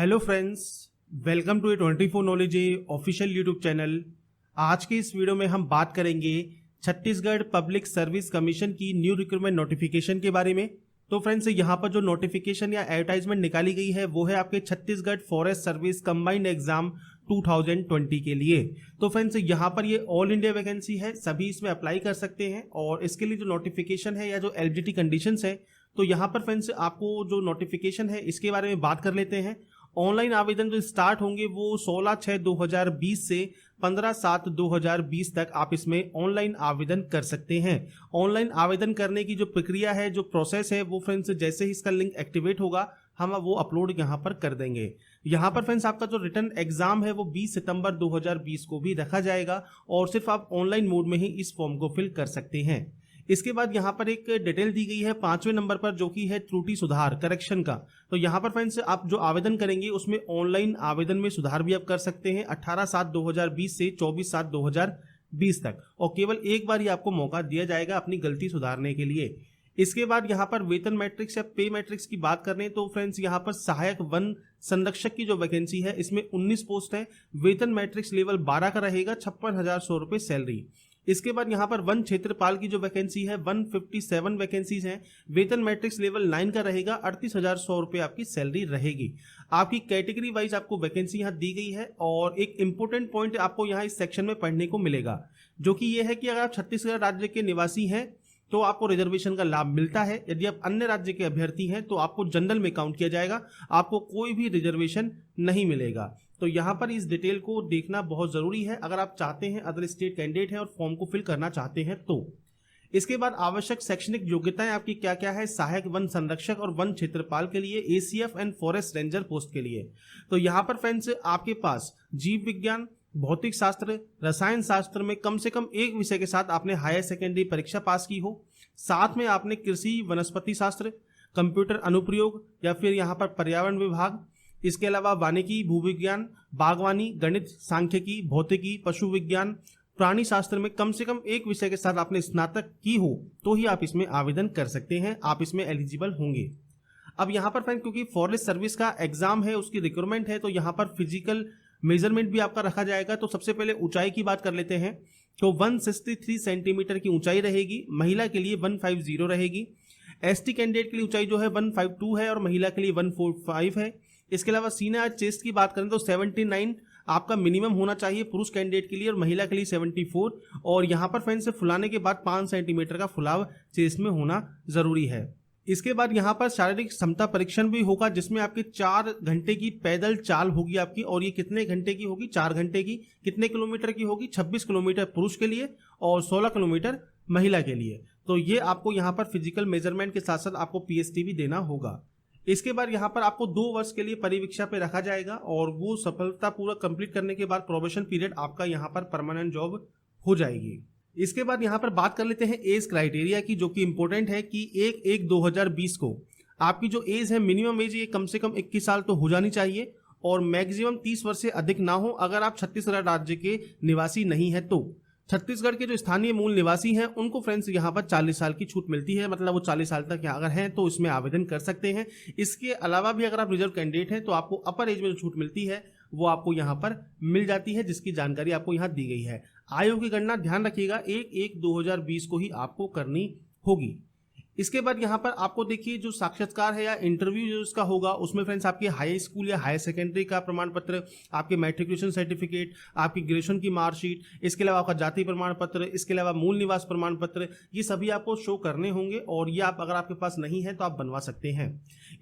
Hello friends, welcome to A 24 knowledge official YouTube channel. आज के इस वीडियो में हम बात करेंगे छत्तीसगढ़ पब्लिक सर्विस कमीशन की न्यू रिक्रूटमेंट नोटिफिकेशन के बारे में। तो फ्रेंड्स, यहाँ पर जो नोटिफिकेशन या एडवर्टाइजमेंट निकाली गई है वो है आपके Chhattisgarh forest service combined exam 2020 के लिए। तो फ्रेंड्स, यहाँ पर ये ऑल इंडिया वैकेंसी है, सभी इसमें अप्लाई कर सकते हैं। और इसके लिए जो नोटिफिकेशन है या जो एलिजिबिलिटी कंडीशंस है, तो यहाँ पर फ्रेंड्स आपको जो नोटिफिकेशन है इसके बारे में बात कर लेते हैं। ऑनलाइन आवेदन जो स्टार्ट होंगे वो 16/6/2020 से 15/7/2020 तक आप इसमें ऑनलाइन आवेदन कर सकते हैं। ऑनलाइन आवेदन करने की जो प्रक्रिया है, जो प्रोसेस है, वो फ्रेंड्स जैसे ही इसका लिंक एक्टिवेट होगा हम वो अपलोड यहाँ पर कर देंगे। यहाँ पर फ्रेंड्स आपका जो रिटर्न एग्जाम है वो 20 सितंबर 2020 को भी रखा जाएगा और सिर्फ आप ऑनलाइन मोड में ही इस फॉर्म को फिल कर सकते हैं। इसके बाद यहाँ पर एक डिटेल दी गई है 5वें नंबर पर, जो कि है त्रुटि सुधार करेक्शन का। तो यहाँ पर फ्रेंड्स आप जो आवेदन करेंगे उसमें ऑनलाइन आवेदन में सुधार भी आप कर सकते हैं 18/7/2020 से 24/7/2020 तक, और केवल एक बार ही आपको मौका दिया जाएगा अपनी गलती सुधारने के लिए। इसके बाद यहाँ पर वेतन मैट्रिक्स या पे मैट्रिक्स की बात करें तो फ्रेंड्स यहाँ पर सहायक वन संरक्षक की जो वैकेंसी है इसमें 19 पोस्ट है। वेतन मैट्रिक्स लेवल 12 का रहेगा, 56,100 रुपये सैलरी। इसके बाद यहाँ पर वन क्षेत्रपाल की जो वैकेंसी है 157 वैकेंसीज हैं। वेतन मैट्रिक्स लेवल 9 का रहेगा, 38,100 रुपये आपकी सैलरी रहेगी। आपकी कैटेगरी वाइज आपको वैकेंसी यहाँ दी गई है। और एक इंपॉर्टेंट पॉइंट आपको यहाँ इस सेक्शन में पढ़ने को मिलेगा, जो कि ये है कि अगर आप छत्तीसगढ़ राज्य के निवासी हैं तो आपको रिजर्वेशन का लाभ मिलता है। यदि आप अन्य राज्य के अभ्यर्थी हैं तो आपको जनरल में काउंट किया जाएगा, आपको कोई भी रिजर्वेशन नहीं मिलेगा। तो यहाँ पर इस डिटेल को देखना बहुत जरूरी है अगर आप चाहते हैं, अदर स्टेट कैंडिडेट हैं और फॉर्म को फिल करना चाहते हैं तो। इसके बाद आवश्यक शैक्षणिक योग्यताएं आपकी क्या क्या है सहायक वन संरक्षक और वन क्षेत्रपाल के लिए, ACF and forest ranger post के लिए। तो यहाँ पर फ्रेंड्स आपके पास जीव विज्ञान, भौतिक शास्त्र, रसायन शास्त्र में कम से कम एक विषय के साथ आपने हायर सेकेंडरी परीक्षा पास की हो। साथ में आपने कृषि वनस्पति शास्त्र, कंप्यूटर अनुप्रयोग या फिर यहाँ पर पर्यावरण विभाग, इसके अलावा वानिकी, भूविज्ञान, बागवानी, गणित, सांख्यिकी, भौतिकी, पशु विज्ञान, प्राणी शास्त्र में कम से कम एक विषय के साथ आपने स्नातक की हो तो ही आप इसमें आवेदन कर सकते हैं, आप इसमें एलिजिबल होंगे। अब यहाँ पर फ्रेंड क्योंकि फॉरेस्ट सर्विस का एग्जाम है, उसकी रिक्वायरमेंट है, तो यहाँ पर फिजिकल मेजरमेंट भी आपका रखा जाएगा। तो सबसे पहले ऊंचाई की बात कर लेते हैं। तो 163 सेंटीमीटर की ऊंचाई रहेगी, महिला के लिए 150 रहेगी। एसटी कैंडिडेट के लिए ऊंचाई जो है 152 है और महिला के लिए 145 है। इसके अलावा सीना चेस्ट की बात करें तो 79 आपका मिनिमम होना चाहिए पुरुष कैंडिडेट के लिए और महिला के लिए 74। और यहाँ पर फ्रेंड्स फुलाने के बाद 5 सेंटीमीटर का फुलाव चेस्ट में होना जरूरी है। इसके बाद यहाँ पर शारीरिक क्षमता परीक्षण भी होगा, जिसमें आपकी 4 घंटे की पैदल चाल होगी आपकी। और ये कितने घंटे की होगी? 4 घंटे की। कितने किलोमीटर की होगी? 26 किलोमीटर पुरुष के लिए और 16 किलोमीटर महिला के लिए। तो ये आपको यहाँ पर फिजिकल मेजरमेंट के साथ साथ आपको पीएसटी भी देना होगा। इसके बाद यहाँ पर आपको 2 वर्ष के लिए परिवीक्षा पे रखा जाएगा और वो सफलता पूरा कंप्लीट करने के बाद प्रोबेशन पीरियड आपका यहाँ पर परमानेंट जॉब हो जाएगी। इसके बाद यहाँ पर बात कर लेते हैं एज क्राइटेरिया की, जो कि इंपॉर्टेंट है कि 1/1/2020 को आपकी जो एज है, मिनिमम एज ये कम से कम 21 साल तो हो जानी चाहिए और मैक्सिमम 30 वर्ष से अधिक ना हो अगर आप छत्तीसगढ़ राज्य के निवासी नहीं है तो। छत्तीसगढ़ के जो स्थानीय मूल निवासी हैं उनको फ्रेंड्स यहाँ पर 40 साल की छूट मिलती है, मतलब वो 40 साल तक अगर हैं तो इसमें आवेदन कर सकते हैं। इसके अलावा भी अगर आप रिजर्व कैंडिडेट हैं तो आपको अपर एज में जो छूट मिलती है वो आपको यहाँ पर मिल जाती है, जिसकी जानकारी आपको यहाँ दी गई है। आयु की गणना ध्यान रखिएगा 1/1/2020 को ही आपको करनी होगी। इसके बाद यहाँ पर आपको देखिए जो साक्षात्कार है या इंटरव्यू जो इसका होगा उसमें फ्रेंड्स आपके हाई स्कूल या हायर सेकेंडरी का प्रमाण पत्र, आपके मैट्रिकुलेशन सर्टिफिकेट, आपकी ग्रेजुएशन की मार्कशीट, इसके अलावा आपका जाति प्रमाण पत्र, इसके अलावा मूल निवास प्रमाण पत्र, ये सभी आपको शो करने होंगे और ये आप अगर आपके पास नहीं है तो आप बनवा सकते हैं।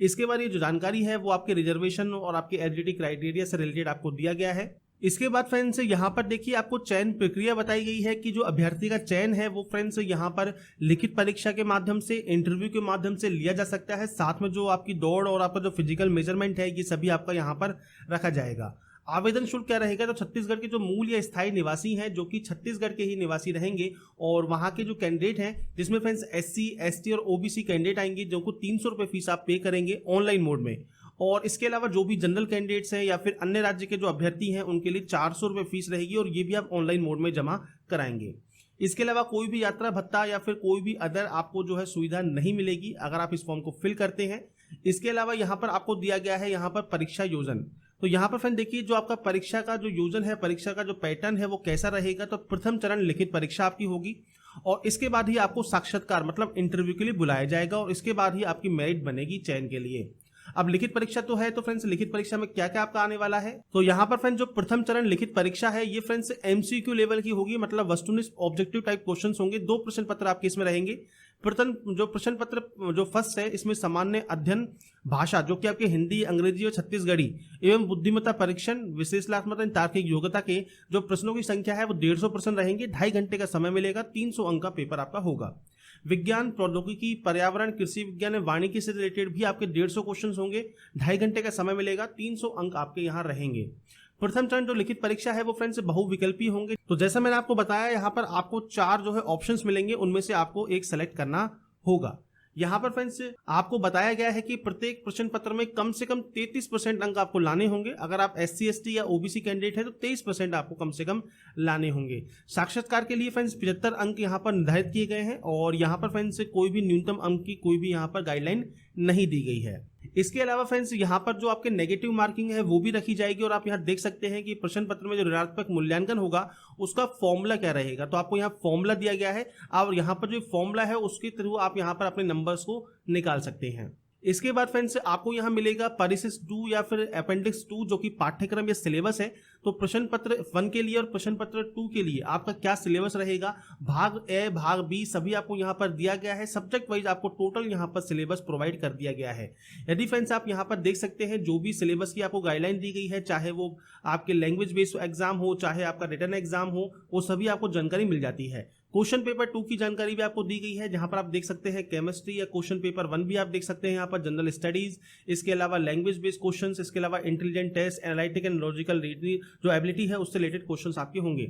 इसके बाद ये जो जानकारी है वो आपके रिजर्वेशन और आपके एलिजिबिलिटी क्राइटेरिया से रिलेटेड आपको दिया गया है। इसके बाद फ्रेंड्स यहाँ पर देखिए आपको चयन प्रक्रिया बताई गई है कि जो अभ्यर्थी का चयन है वो फ्रेंड्स यहाँ पर लिखित परीक्षा के माध्यम से, इंटरव्यू के माध्यम से लिया जा सकता है। साथ में जो आपकी दौड़ और आपका जो फिजिकल मेजरमेंट है ये सभी आपका यहाँ पर रखा जाएगा। आवेदन शुल्क क्या रहेगा? तो छत्तीसगढ़ के जो मूल या स्थायी निवासी हैं, जो कि छत्तीसगढ़ के ही निवासी रहेंगे और वहाँ के जो कैंडिडेट हैं, जिसमें फ्रेंड्स SC, ST और OBC कैंडिडेट आएंगे, जो को 300 रुपये फीस आप पे करेंगे ऑनलाइन मोड में। और इसके अलावा जो भी जनरल कैंडिडेट्स हैं या फिर अन्य राज्य के जो अभ्यर्थी हैं उनके लिए 400 रुपये फीस रहेगी और ये भी आप ऑनलाइन मोड में जमा कराएंगे। इसके अलावा कोई भी यात्रा भत्ता या फिर कोई भी अदर आपको जो है सुविधा नहीं मिलेगी अगर आप इस फॉर्म को फिल करते हैं। इसके अलावा यहाँ पर आपको दिया गया है यहाँ पर परीक्षा योजन। तो यहाँ पर फ्रेंड देखिए जो आपका परीक्षा का जो योजन है, परीक्षा का जो पैटर्न है वो कैसा रहेगा। तो प्रथम चरण लिखित परीक्षा आपकी होगी और इसके बाद ही आपको साक्षात्कार मतलब इंटरव्यू के लिए बुलाया जाएगा और इसके बाद ही आपकी मेरिट बनेगी चयन के लिए। अब लिखित परीक्षा तो है, तो फ्रेंड्स लिखित परीक्षा में क्या क्या आपका आने वाला है। तो यहाँ पर फ्रेंड्स जो प्रथम चरण लिखित परीक्षा है ये फ्रेंड्स एमसीक्यू लेवल की होगी, मतलब वस्तुनिष्ठ ऑब्जेक्टिव टाइप क्वेश्चंस होंगे। 2 प्रश्न पत्र आपके इसमें रहेंगे। प्रथम जो प्रश्न पत्र जो फर्स्ट है इसमें सामान्य अध्ययन भाषा जो कि आपके हिंदी, अंग्रेजी और छत्तीसगढ़ी एवं बुद्धिमत्ता परीक्षण विशेषणात्मक तार्किक योग्यता के जो प्रश्नों की संख्या है वो 150 प्रश्न रहेंगे। 2.5 घंटे का समय मिलेगा। 300 अंक का पेपर आपका होगा। विज्ञान, प्रौद्योगिकी, पर्यावरण, कृषि विज्ञान, वानिकी से रिलेटेड भी आपके 150 क्वेश्चन होंगे। 2.5 घंटे का समय मिलेगा। 300 अंक आपके यहाँ रहेंगे। प्रथम चरण जो लिखित परीक्षा है वो फ्रेंड्स बहुविकल्पी होंगे। तो जैसा मैंने आपको बताया यहाँ पर आपको 4 जो है ऑप्शंस मिलेंगे, उनमें से आपको एक सेलेक्ट करना होगा। यहाँ पर फ्रेंड्स आपको बताया गया है कि प्रत्येक प्रश्न पत्र में कम से कम 33% अंक आपको लाने होंगे। अगर आप SC, ST या OBC कैंडिडेट है तो 23% आपको कम से कम लाने होंगे। साक्षात्कार के लिए फ्रेंड्स 75 अंक यहाँ पर निर्धारित किए गए हैं और यहाँ पर फ्रेंड्स कोई भी न्यूनतम अंक की कोई भी यहाँ पर गाइडलाइन नहीं दी गई है। इसके अलावा फ्रेंड्स यहाँ पर जो आपके नेगेटिव मार्किंग है वो भी रखी जाएगी और आप यहाँ देख सकते हैं कि प्रश्न पत्र में जो ऋणात्मक मूल्यांकन होगा उसका फॉर्मूला क्या रहेगा। तो आपको यहाँ फॉर्मूला दिया गया है और यहाँ पर जो फॉर्मूला है उसके थ्रू आप यहाँ पर अपने नंबर्स को निकाल सकते हैं। इसके बाद फ्रेंड्स आपको यहाँ मिलेगा परिशिष्ट 2 या फिर अपेंडिक्स 2 जो कि पाठ्यक्रम या सिलेबस है। तो प्रश्न पत्र 1 के लिए और प्रश्न पत्र 2 के लिए आपका क्या सिलेबस रहेगा, भाग A, भाग B सभी आपको यहाँ पर दिया गया है। सब्जेक्ट वाइज आपको टोटल यहाँ पर सिलेबस प्रोवाइड कर दिया गया है। यदि फ्रेंड्स आप यहाँ पर देख सकते हैं जो भी सिलेबस की आपको गाइडलाइन दी गई है, चाहे वो आपके लैंग्वेज बेस्ड एग्जाम हो, चाहे आपका रिटन एग्जाम हो, वो सभी आपको जानकारी मिल जाती है। क्वेश्चन पेपर 2 की जानकारी भी आपको दी गई है, जहां पर आप देख सकते हैं केमिस्ट्री या क्वेश्चन पेपर 1 भी आप देख सकते हैं यहाँ पर जनरल स्टडीज, इसके अलावा लैंग्वेज बेस्ड क्वेश्चंस, इसके अलावा intelligent test, analytic and logical reasoning जो एबिलिटी है उससे रिलेटेड क्वेश्चंस आपके होंगे।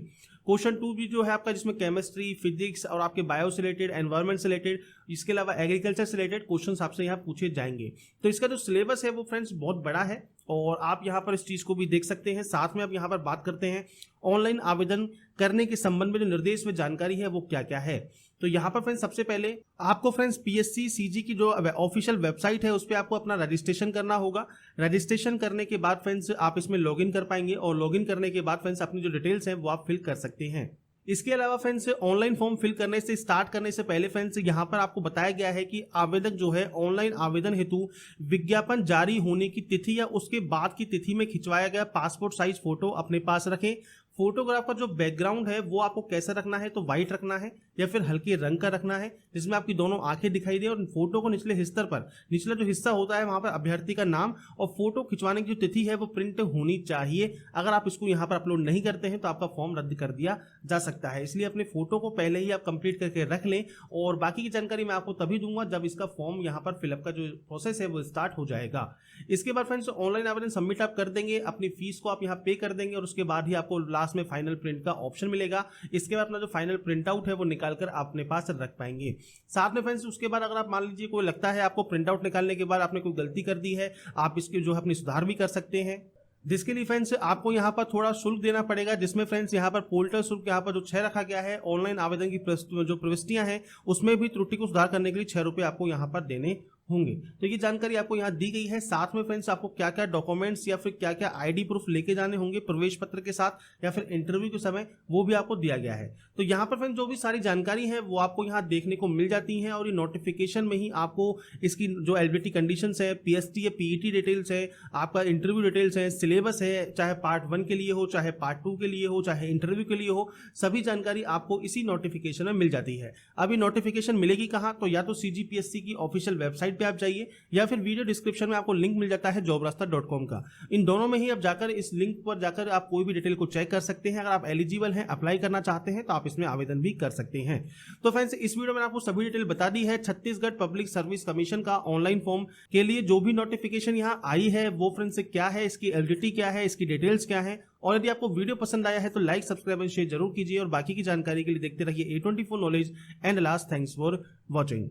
क्वेश्चन 2 भी जो है आपका जिसमें केमिस्ट्री, फिजिक्स और आपके बायो से रिलेटेड, एनवायरमेंट से रिलेटेड, इसके अलावा एग्रीकल्चर से रिलेटेड क्वेश्चंस आपसे यहाँ पूछे जाएंगे। तो इसका जो सिलेबस है वो फ्रेंड्स बहुत बड़ा है और आप यहाँ पर इस चीज को भी देख सकते हैं। साथ में आप यहाँ पर बात करते हैं ऑनलाइन आवेदन करने के संबंध में जो निर्देश में जानकारी है वो क्या क्या है। तो यहाँ पर फ्रेंड्स सबसे पहले आपको फ्रेंड्स PSC CG की जो ऑफिशियल वेबसाइट है उस पर आपको अपना रजिस्ट्रेशन करना होगा। रजिस्ट्रेशन करने के बाद फ्रेंड्स आप इसमें लॉगिन कर पाएंगे और लॉगिन करने के बाद फ्रेंड्स अपनी जो डिटेल्स हैं वो आप फिल कर सकते हैं। इसके अलावा फ्रेंड्स ऑनलाइन फॉर्म फिल करने से स्टार्ट करने से पहले फ्रेंड्स यहाँ पर आपको बताया गया है कि आवेदक जो है ऑनलाइन आवेदन हेतु विज्ञापन जारी होने की तिथि या उसके बाद की तिथि में खिंचवाया गया पासपोर्ट साइज फोटो अपने पास रखें। फोटोग्राफ का जो बैकग्राउंड है वो आपको कैसा रखना है, तो व्हाइट रखना है या फिर हल्के रंग का रखना है जिसमें आपकी दोनों आंखें दिखाई दे और फोटो को निचले हिस्से पर, निचला जो हिस्सा होता है वहां पर अभ्यर्थी का नाम और फोटो खिंचवाने की जो तिथि है वो प्रिंट होनी चाहिए। अगर आप इसको यहाँ पर अपलोड नहीं करते हैं तो आपका फॉर्म रद्द कर दिया जा सकता है। इसलिए अपने फोटो को पहले ही आप कंप्लीट करके रख लें और बाकी की जानकारी मैं आपको तभी दूंगा जब इसका फॉर्म यहाँ पर फिलअप का जो प्रोसेस है वो स्टार्ट हो जाएगा। इसके बाद फ्रेंड्स ऑनलाइन आवेदन सबमिट आप कर देंगे, अपनी फीस को आप यहाँ पे कर देंगे और उसके बाद ही आपको लास्ट में फाइनल प्रिंट का ऑप्शन मिलेगा। इसके बाद अपना जो फाइनल प्रिंट आउट है वो निकालकर अपने पास रख पाएंगे। साथ में फ्रेंड्स उसके बाद अगर आप मान लीजिए कोई लगता है आपको प्रिंट आउट निकालने के बाद आपने कोई गलती कर दी है, आप इसके जो है अपनी सुधार भी कर सकते हैं, जिसके लिए फ्रेंड्स आपको यहाँ पर थोड़ा शुल्क देना पड़ेगा। जिसमें फ्रेंड्स यहाँ पर पोर्टल शुल्क यहाँ पर जो 6 रखा गया है, ऑनलाइन आवेदन की जो प्रविष्टियां हैं उसमें भी त्रुटि को सुधार करने के लिए 6 रुपये आपको यहाँ पर देने होंगे। तो ये जानकारी आपको यहाँ दी गई है। साथ में फ्रेंड्स आपको क्या क्या डॉक्यूमेंट्स या फिर क्या क्या आईडी प्रूफ लेके जाने होंगे प्रवेश पत्र के साथ या फिर इंटरव्यू के समय, वो भी आपको दिया गया है। तो यहाँ पर फ्रेंड्स जो भी सारी जानकारी है वो आपको यहाँ देखने को मिल जाती है और ये नोटिफिकेशन में ही आपको इसकी जो एलिजिबिलिटी कंडीशंस है, PST या PET डिटेल्स है, आपका इंटरव्यू डिटेल्स है, सिलेबस है, चाहे पार्ट 1 के लिए हो, चाहे पार्ट 2 के लिए हो, चाहे इंटरव्यू के लिए हो, सभी जानकारी आपको इसी नोटिफिकेशन में मिल जाती है। अभी नोटिफिकेशन मिलेगी कहाँ, तो या तो CGPSC की ऑफिशियल वेबसाइट पे आप जाइए या फिर वीडियो डिस्क्रिप्शन में आपको लिंक मिल जाता है jobrasta.com का। इन दोनों में ही आप जाकर इस लिंक पर जाकर आप कोई भी डिटेल को चेक कर सकते हैं। अगर आप एलिजिबल हैं, अप्लाई करना चाहते हैं तो आप इसमें आवेदन भी कर सकते हैं। तो फ्रेंड्स इस वीडियो में आपको सभी डिटेल बता दी है। छत्तीसगढ़ पब्लिक सर्विस कमीशन का ऑनलाइन फॉर्म के लिए जो भी नोटिफिकेशन यहाँ आई है वो फ्रेंड्स क्या है, इसकी एलिजिबिलिटी क्या है, इसकी डिटेल्स क्या है। और यदि आपको वीडियो पसंद आया है तो लाइक, सब्सक्राइब एंड शेयर जरूर कीजिए और बाकी की जानकारी के लिए देखते रहिए A24 knowledge and last. Thanks for watching.